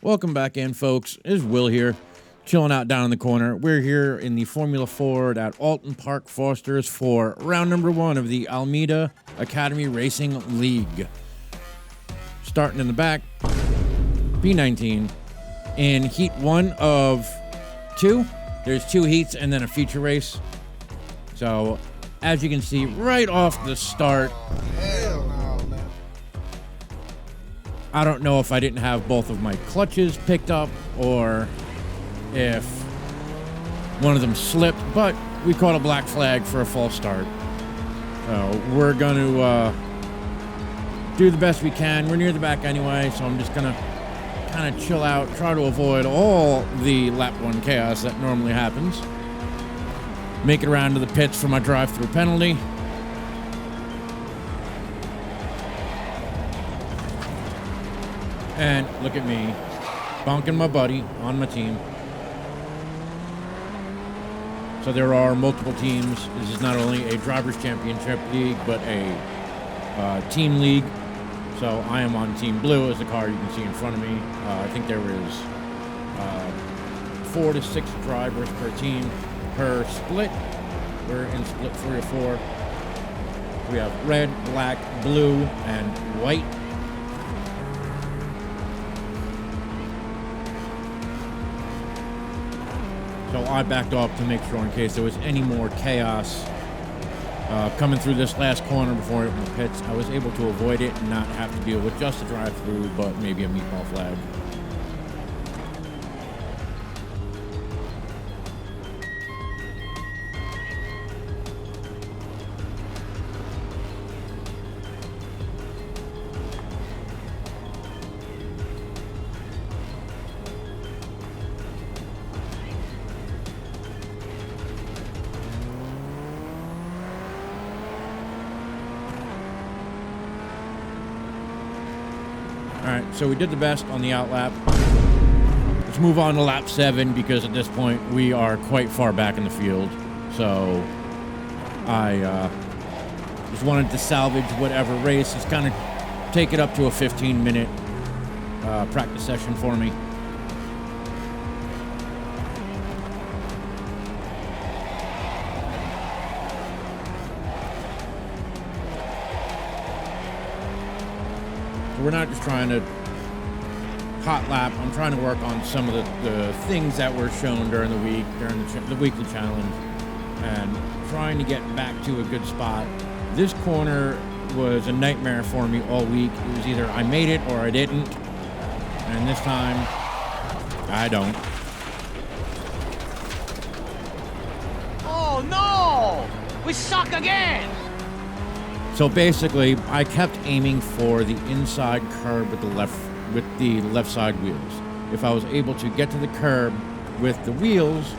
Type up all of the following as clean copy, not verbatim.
Welcome back in, folks. It's Will here, chilling out down in the corner. We're here in the Formula Ford at Alton Park Foster's for round number 1 of the Almeida Academy Racing League. Starting in the back, P19. In heat 1 of 2, there's 2 heats and then a feature race. So, as you can see, right off the start, I don't know if I didn't have both of my clutches picked up or if one of them slipped, but we caught a black flag for a false start. So we're going to do the best we can. We're near the back anyway, so I'm just going to kind of chill out, try to avoid all the lap 1 chaos that normally happens. Make it around to the pits for my drive-through penalty. And look at me, bonking my buddy on my team. So there are multiple teams. This is not only a Drivers' Championship League, but a team league. So I am on Team Blue as the car you can see in front of me. I think there is 4 to 6 drivers per team per split. We're in split 3 or 4. We have red, black, blue, and white. So I backed off to make sure in case there was any more chaos coming through this last corner before it went to the pits. I was able to avoid it and not have to deal with just a drive-through, but maybe a meatball flag. All right, so we did the best on the out lap. Let's move on to lap 7 because at this point we are quite far back in the field. So I just wanted to salvage whatever race. Just kind of take it up to a 15-minute practice session for me. We're not just trying to hot lap. I'm trying to work on some of the things that were shown during the week, during the weekly challenge, and trying to get back to a good spot. This corner was a nightmare for me all week. It was either I made it or I didn't, and this time, I don't. Oh no! We suck again! So basically, I kept aiming for the inside curb with the left side wheels. If I was able to get to the curb with the wheels,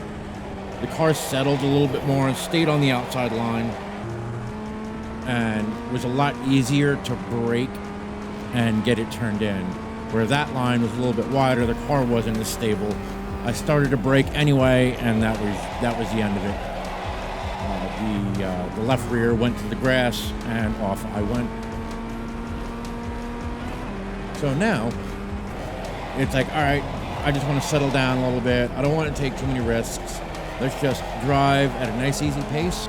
the car settled a little bit more and stayed on the outside line, and it was a lot easier to brake and get it turned in. Where that line was a little bit wider, the car wasn't as stable. I started to brake anyway, and that was the end of it. The left rear went to the grass, and off I went. So now, it's like, all right, I just want to settle down a little bit. I don't want to take too many risks. Let's just drive at a nice, easy pace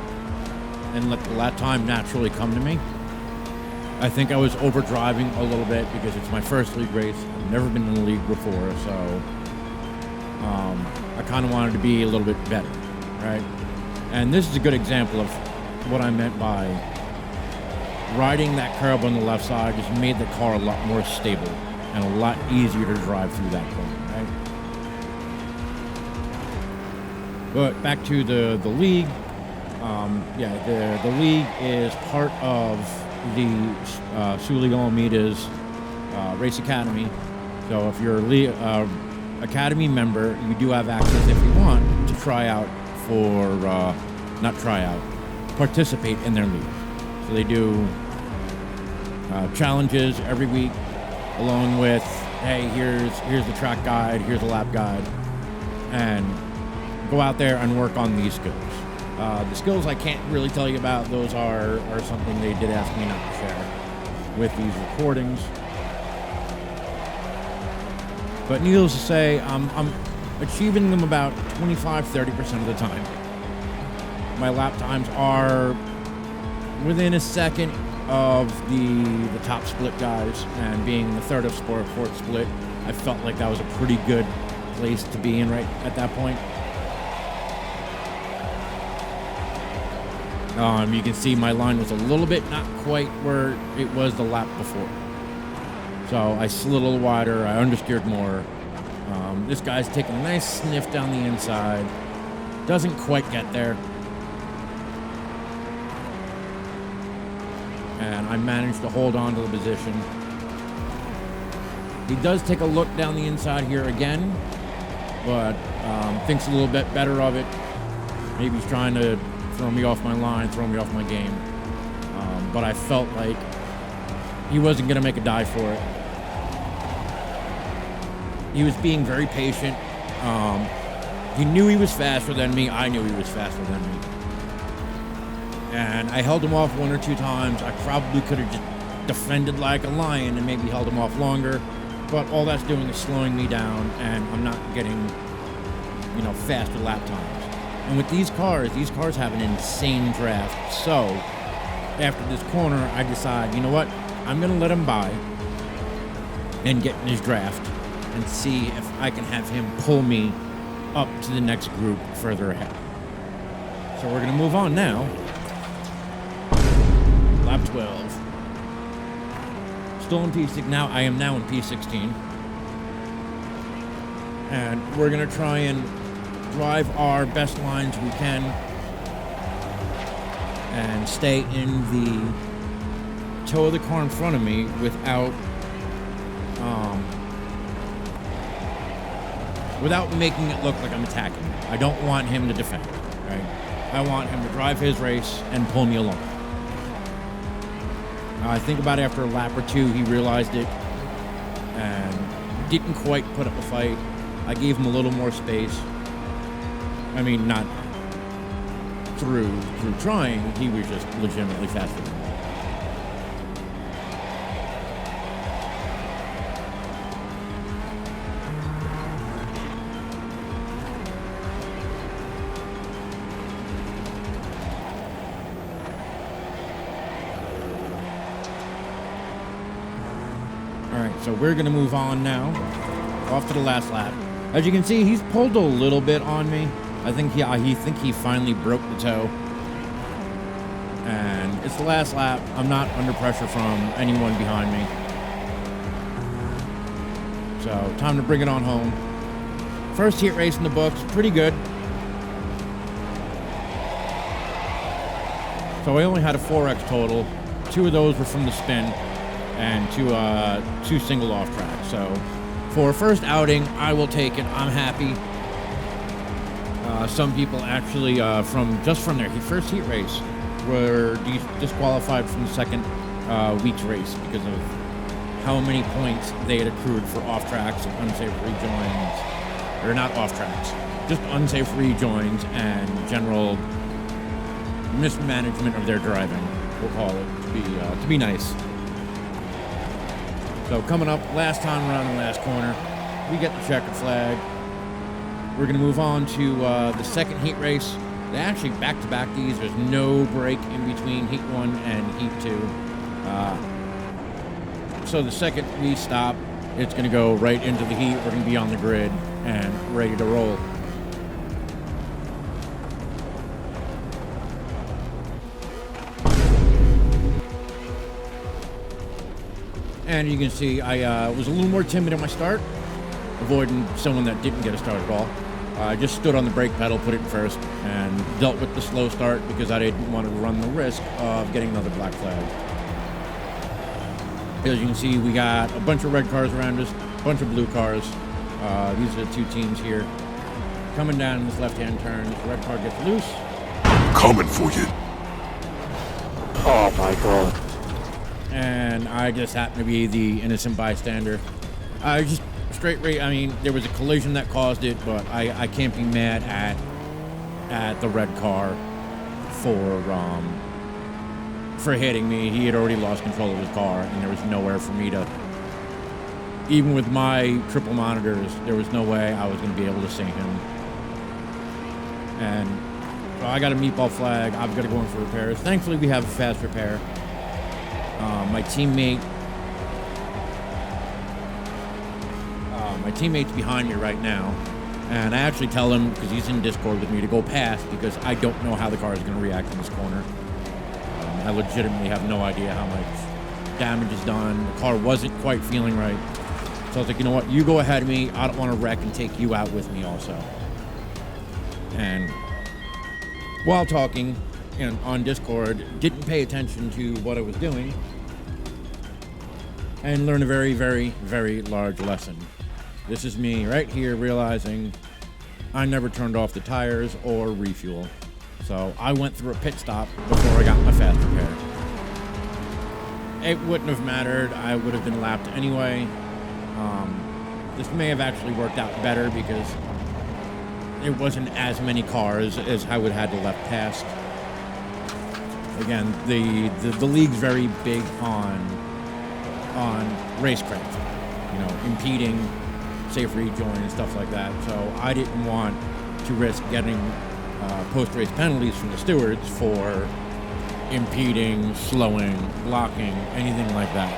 and let the lap time naturally come to me. I think I was over-driving a little bit because it's my first league race. I've never been in the league before, so I kind of wanted to be a little bit better, right? And this is a good example of what I meant by riding that curb on the left side just made the car a lot more stable and a lot easier to drive through that corner, right? But back to the league. The league is part of the Sully Almeida's Race Academy. So if you're a Academy member, you do have access if you want to try out for, participate in their league. So they do challenges every week, along with, hey, here's the track guide, here's the lap guide, and go out there and work on these skills. The skills I can't really tell you about. Those are something they did ask me not to share with these recordings. But needless to say, I'm achieving them about 25-30% of the time. My lap times are within a second of the top split guys, and being the third of fourth split, I felt like that was a pretty good place to be in right at that point. You can see my line was a little bit not quite where it was the lap before. So I slid a little wider, I understeered more. This guy's taking a nice sniff down the inside. Doesn't quite get there. And I managed to hold on to the position. He does take a look down the inside here again, but thinks a little bit better of it. Maybe he's trying to throw me off my line, throw me off my game. But I felt like he wasn't going to make a dive for it. He was being very patient. He knew he was faster than me. I knew he was faster than me. And I held him off 1 or 2 times. I probably could have just defended like a lion and maybe held him off longer. But all that's doing is slowing me down, and I'm not getting, faster lap times. And with these cars have an insane draft. So after this corner, I decide, you know what? I'm going to let him by and get in his draft and see if I can have him pull me up to the next group further ahead. So we're going to move on now. Lap 12. Still in P6 now. I am now in P16. And we're going to try and drive our best lines we can and stay in the toe of the car in front of me without making it look like I'm attacking him. I don't want him to defend, right? I want him to drive his race and pull me along. I think about after a lap or 2, he realized it and didn't quite put up a fight. I gave him a little more space. I mean, not through trying. He was just legitimately faster than me. So we're going to move on now, off to the last lap. As you can see, he's pulled a little bit on me. I think he finally broke the toe. And it's the last lap. I'm not under pressure from anyone behind me. So time to bring it on home. First heat race in the books, pretty good. So I only had a 4X total. 2 of those were from the spin, and two single off track. So for a first outing, I will take it. I'm happy. Some people actually from their first heat race were disqualified from the second week's race because of how many points they had accrued for off tracks and unsafe rejoins, or not off tracks, just unsafe rejoins and general mismanagement of their driving. We'll call it to be nice. So coming up, last time around the last corner, we get the checkered flag. We're going to move on to the second heat race. They actually back-to-back these. There's no break in between heat 1 and heat 2. So the second we stop, it's going to go right into the heat. We're going to be on the grid and ready to roll. And you can see I was a little more timid at my start, avoiding someone that didn't get a start at all. I just stood on the brake pedal, put it in first, and dealt with the slow start because I didn't want to run the risk of getting another black flag. As you can see, we got a bunch of red cars around us, a bunch of blue cars. These are the 2 teams here. Coming down in this left-hand turn, the red car gets loose. Coming for you. Oh my god. And I just happened to be the innocent bystander. I just there was a collision that caused it, but I can't be mad at the red car for hitting me. He had already lost control of his car, and there was nowhere for me to even with my triple monitors, there was no way I was going to be able to see him. And so I got a meatball flag. I've got to go in for repairs. Thankfully, we have a fast repair. My teammate's behind me right now. And I actually tell him, because he's in Discord with me, to go past because I don't know how the car is going to react in this corner. I legitimately have no idea how much damage is done. The car wasn't quite feeling right. So I was like, you know what? You go ahead of me. I don't want to wreck and take you out with me also. And while talking on Discord, didn't pay attention to what I was doing and learned a very, very, very large lesson. This is me right here realizing I never turned off the tires or refuel. So I went through a pit stop before I got my fast repair. It wouldn't have mattered. I would have been lapped anyway. This may have actually worked out better because it wasn't as many cars as I would have had to left past. Again, the league's very big on racecraft, you know, impeding, safe rejoin and stuff like that. So I didn't want to risk getting post-race penalties from the stewards for impeding, slowing, blocking, anything like that.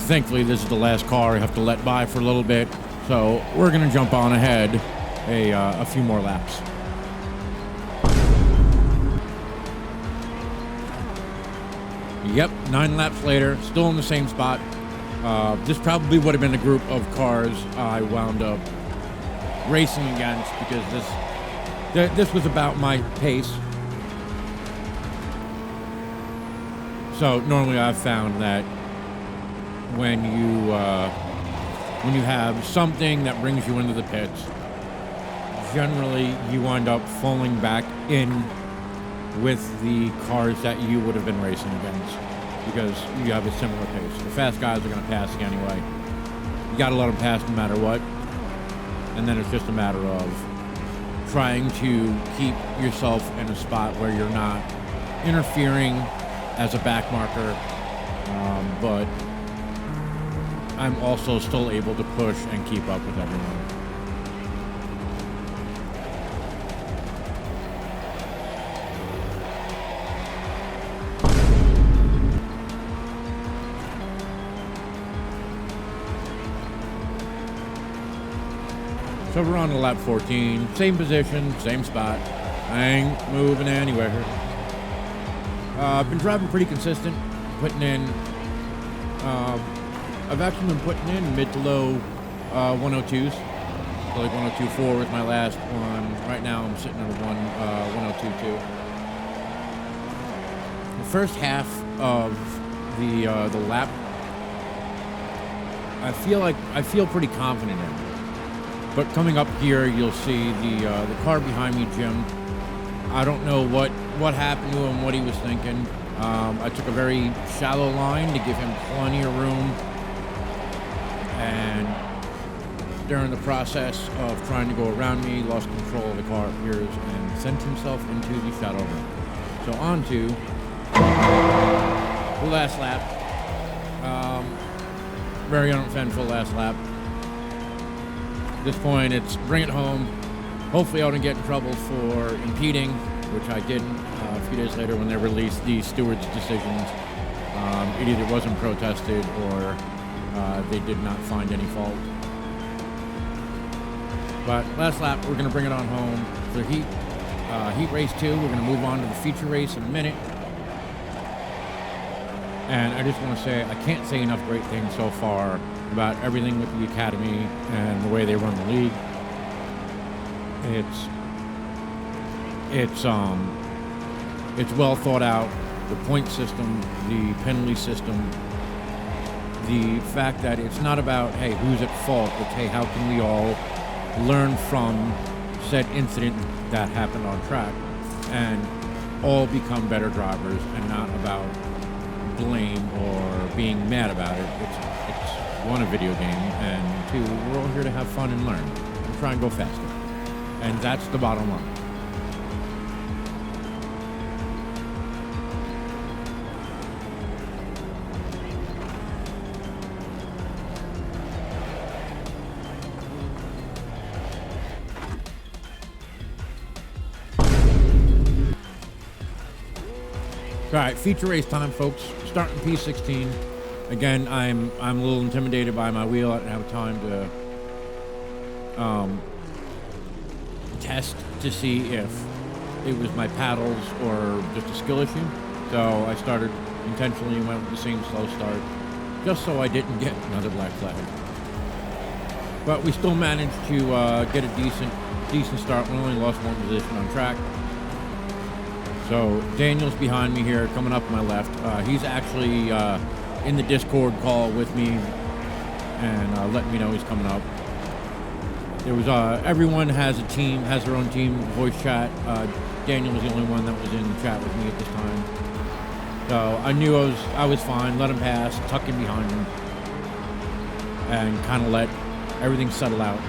Thankfully, this is the last car I have to let by for a little bit, so we're going to jump on ahead a few more laps. Yep, 9 laps later, still in the same spot. This probably would have been a group of cars I wound up racing against because this was about my pace. So normally I've found that when you have something that brings you into the pits, generally you wind up falling back in with the cars that you would have been racing against because you have a similar pace. The fast guys are going to pass you anyway. You got to let them pass no matter what. And then it's just a matter of trying to keep yourself in a spot where you're not interfering as a back marker, but I'm also still able to push and keep up with everyone. So we're on to lap 14, same position, same spot. I ain't moving anywhere. I've been driving pretty consistent, putting in, I've actually been putting in mid to low 102s. So like 102.4 was my last one. Right now I'm sitting at 102.2. The first half of the lap, I feel pretty confident in. But coming up here, you'll see the car behind me, Jim. I don't know what happened to him, what he was thinking. I took a very shallow line to give him plenty of room. And during the process of trying to go around me, lost control of the car, appears, and sent himself into the shadow room. So on to the last lap. Very uneventful last lap. At this point, it's bring it home. Hopefully I don't get in trouble for impeding, which I didn't. A few days later when they released the steward's decisions, it either wasn't protested or they did not find any fault. But last lap, we're going to bring it on home for heat race 2. We're going to move on to the feature race in a minute. And I just want to say, I can't say enough great things so far about everything with the Academy and the way they run the league. It's well thought out. The point system, the penalty system, the fact that it's not about, hey, who's at fault? It's, hey, how can we all learn from said incident that happened on track and all become better drivers, and not about blame or being mad about it. It's one, a video game, and two, we're all here to have fun and learn and try and go faster. And that's the bottom line. All right, feature race time, folks. Starting P16. Again, I'm a little intimidated by my wheel. I didn't have time to test to see if it was my paddles or just a skill issue. So I started intentionally and went with the same slow start, just so I didn't get another black flag. But we still managed to get a decent start. We only lost one position on track. So Daniel's behind me here, coming up on my left. He's actually in the Discord call with me and letting me know he's coming up. There was everyone has a team, has their own team voice chat. Daniel was the only one that was in the chat with me at this time. So I knew I was fine. Let him pass, tuck in behind him, and kind of let everything settle out.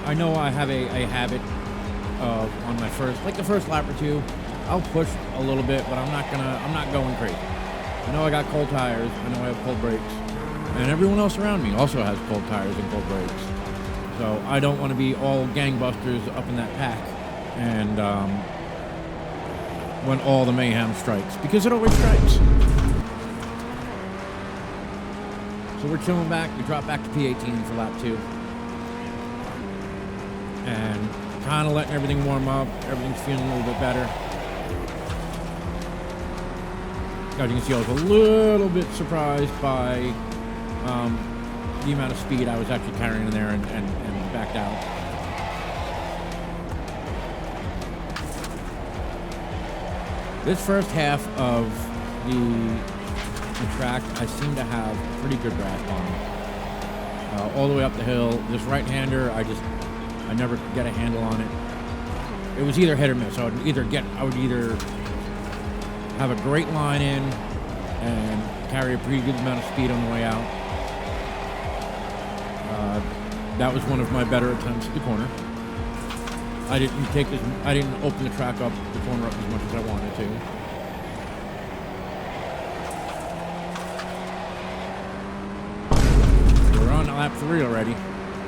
I know I have a habit of on my the first lap or two, I'll push a little bit, but I'm not going crazy. I know I got cold tires. I know I have cold brakes. And everyone else around me also has cold tires and cold brakes. So I don't want to be all gangbusters up in that pack and when all the mayhem strikes, because it always strikes. So we're chilling back. We drop back to P18 for lap 2. And kind of letting everything warm up. Everything's feeling a little bit better. As you can see, I was a little bit surprised by the amount of speed I was actually carrying in there and backed out. This first half of the track, I seem to have a pretty good grasp on. All the way up the hill. This right-hander, I never could get a handle on it. It was either hit or miss. I would either have a great line in and carry a pretty good amount of speed on the way out. That was one of my better attempts at the corner. I didn't open the track up, the corner up as much as I wanted to. We're on lap 3 already.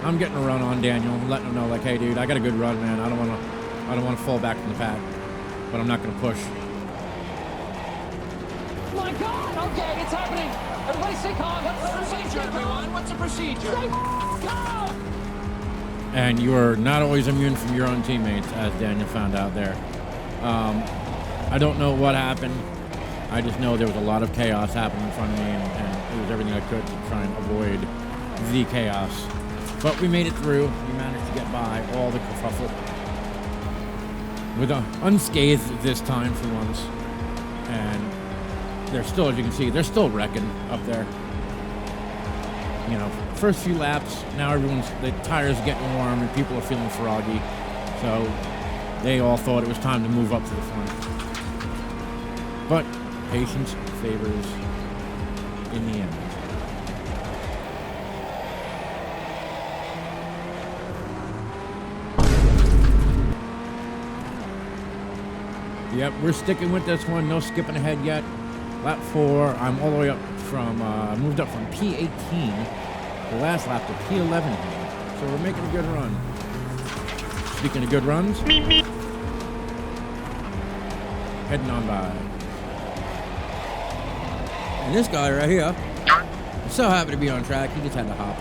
I'm getting a run on Daniel, letting him know, like, hey, dude, I got a good run, man. I don't want to fall back from the pack, but I'm not going to push. My God! Okay, it's happening. Everybody stay calm. What's the procedure, everyone? What's the procedure? Stay calm. And you are not always immune from your own teammates, as Daniel found out there. I don't know what happened. I just know there was a lot of chaos happening in front of me, and it was everything I could to try and avoid the chaos. But we made it through. We managed to get by all the kerfuffle with unscathed this time for once. And they're still, as you can see, they're still wrecking up there. You know, first few laps, now the tires are getting warm and people are feeling froggy. So they all thought it was time to move up to the front. But patience favors in the end. Yep, we're sticking with this one. No skipping ahead yet. Lap 4, I'm all the way up from, moved up from P18, the last lap, to P11. So we're making a good run. Speaking of good runs, heading on by. And this guy right here, I'm so happy to be on track, he just had to hop.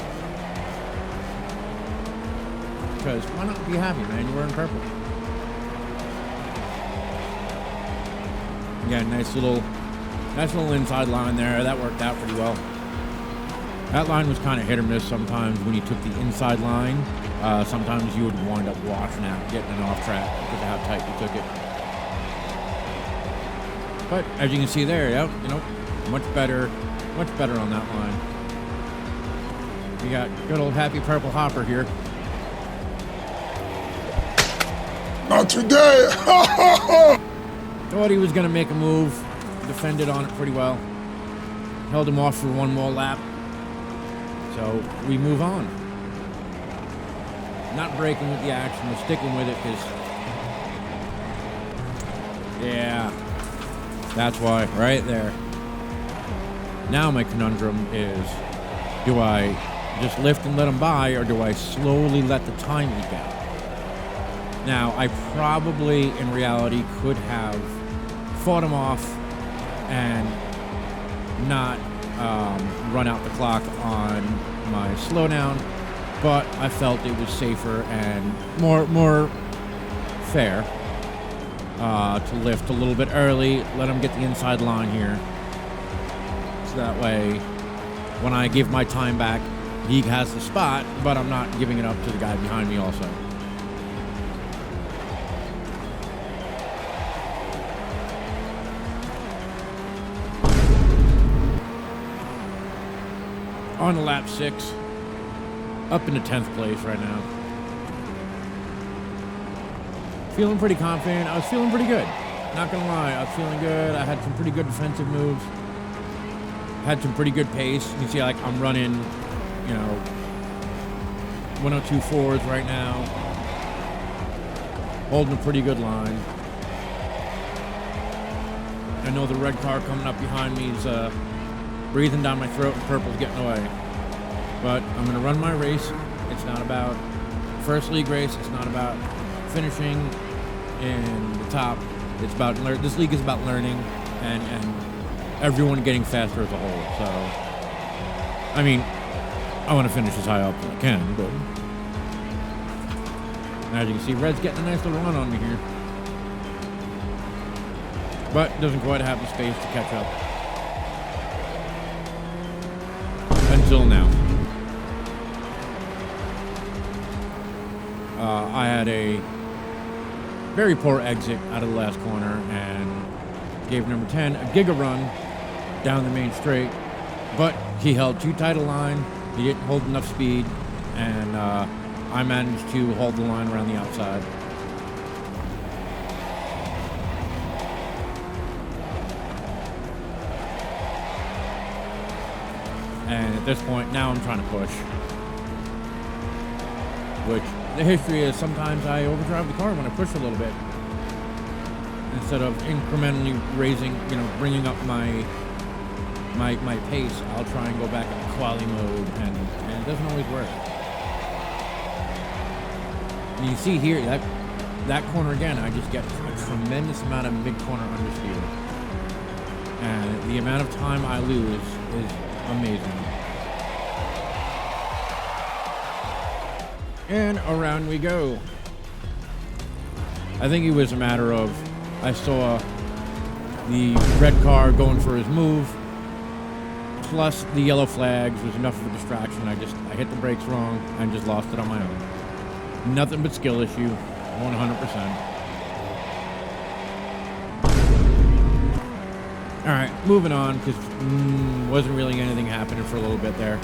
Because why not be happy, man? You're wearing purple. Again, nice little inside line there. That worked out pretty well. That line was kind of hit or miss sometimes when you took the inside line. Sometimes you would wind up washing out, getting it off track because of how tight you took it. But as you can see there, yeah, you know, much better on that line. We got good old happy purple hopper here. Not today! Thought he was going to make a move, defended on it pretty well. Held him off for one more lap. So we move on. Not breaking with the action, we're sticking with it because, yeah, that's why, right there. Now my conundrum is, do I just lift and let him by, or do I slowly let the time leak out? Now, I probably, in reality, could have fought him off and not run out the clock on my slowdown, but I felt it was safer and more fair to lift a little bit early, let him get the inside line here, so that way when I give my time back, he has the spot, but I'm not giving it up to the guy behind me also. On to lap 6, up into 10th place right now. Feeling pretty confident. I was feeling pretty good. Not gonna lie, I was feeling good. I had some pretty good defensive moves. Had some pretty good pace. You can see like I'm running, 102.4s right now. Holding a pretty good line. I know the red car coming up behind me is breathing down my throat and purple's getting away. But I'm going to run my race. It's not about first league race. It's not about finishing in the top. It's about this league is about learning and everyone getting faster as a whole. So, I mean, I want to finish as high up as I can, but as you can see, Red's getting a nice little run on me here. But doesn't quite have the space to catch up. Until now. I had a very poor exit out of the last corner and gave number 10 a giga run down the main straight, but he held too tight a line, he didn't hold enough speed, and I managed to hold the line around the outside. And at this point, now I'm trying to push. Which, the history is sometimes I overdrive the car when I push a little bit. Instead of incrementally raising, bringing up my pace, I'll try and go back into quali mode, and it doesn't always work. And you see here, that corner again, I just get a tremendous amount of mid-corner understeer. And the amount of time I lose is amazing. And around we go. I think it was a matter of I saw the red car going for his move, plus the yellow flags was enough of a distraction. I hit the brakes wrong and just lost it on my own. Nothing but skill issue, 100%. All right, moving on, because wasn't really anything happening for a little bit there.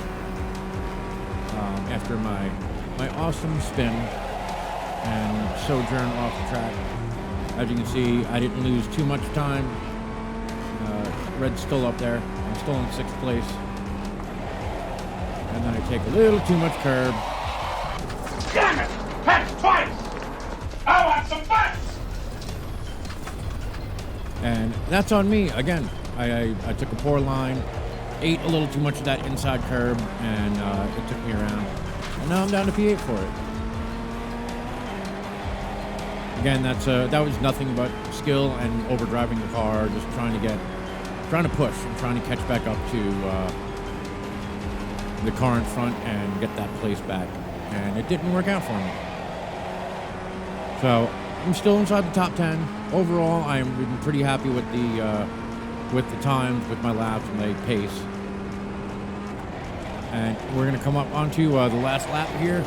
After my awesome spin and sojourn off the track. As you can see, I didn't lose too much time. Red's still up there. I'm still in 6th place. And then I take a little too much curb. Damn it! Heck, twice! I want some butts! And that's on me again. I took a poor line, ate a little too much of that inside curb, and it took me around. And now I'm down to P8 for it. Again, that was nothing but skill and overdriving the car, just trying to push and trying to catch back up to the car in front and get that place back. And it didn't work out for me. So I'm still inside the top 10. Overall, I'm pretty happy with the times, with my laps and my pace. And we're going to come up onto the last lap here.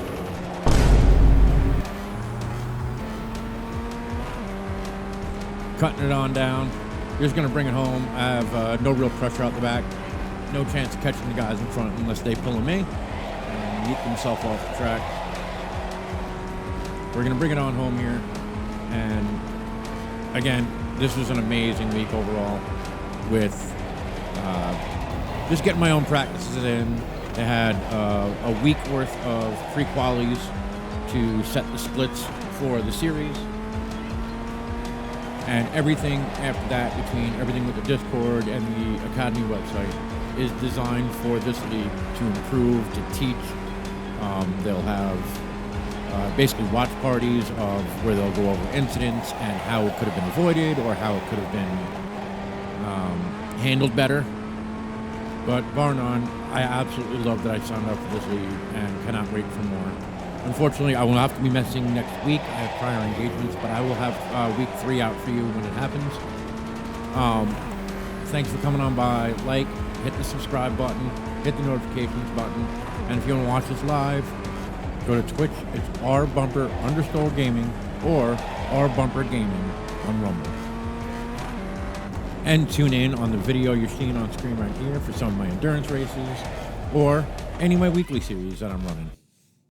Cutting it on down. Just going to bring it home. I have no real pressure out the back. No chance of catching the guys in front unless they pull me and yeet themselves off the track. We're going to bring it on home here. And again, this was an amazing week overall with just getting my own practices in. I had a week worth of pre-qualies to set the splits for the series. And everything after that, between everything with the Discord and the Academy website, is designed for this league to improve, to teach. They'll have basically watch parties of where they'll go over incidents and how it could have been avoided or how it could have been handled better. But bar none, I absolutely love that I signed up for this league and cannot wait for more. Unfortunately, I will have to be messing next week. I have prior engagements, but I will have week 3 out for you when it happens. Thanks for coming on by. Like, hit the subscribe button, hit the notifications button, and if you want to watch this live, go to Twitch. It's RBumper_gaming or RBumperGaming on Rumble. And tune in on the video you're seeing on screen right here for some of my endurance races or any of my weekly series that I'm running.